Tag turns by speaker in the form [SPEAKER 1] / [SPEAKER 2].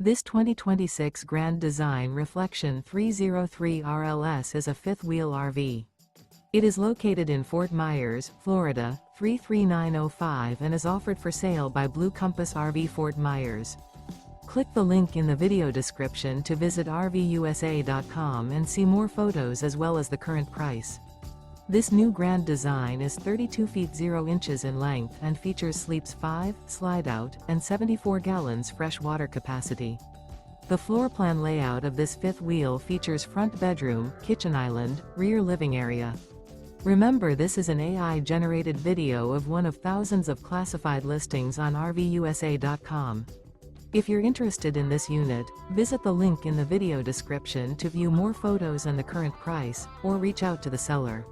[SPEAKER 1] This 2026 Grand Design Reflection 303 RLS is a fifth-wheel RV. It is located in Fort Myers, Florida, 33905 and is offered for sale by Blue Compass RV Fort Myers. Click the link in the video description to visit RVUSA.com and see more photos as well as the current price. This new Grand Design is 32 feet 0 inches in length and features sleeps 5, slide-out, and 74 gallons fresh water capacity. The floor plan layout of this fifth wheel features front bedroom, kitchen island, rear living area. Remember, this is an AI-generated video of one of thousands of classified listings on RVUSA.com. If you're interested in this unit, visit the link in the video description to view more photos and the current price, or reach out to the seller.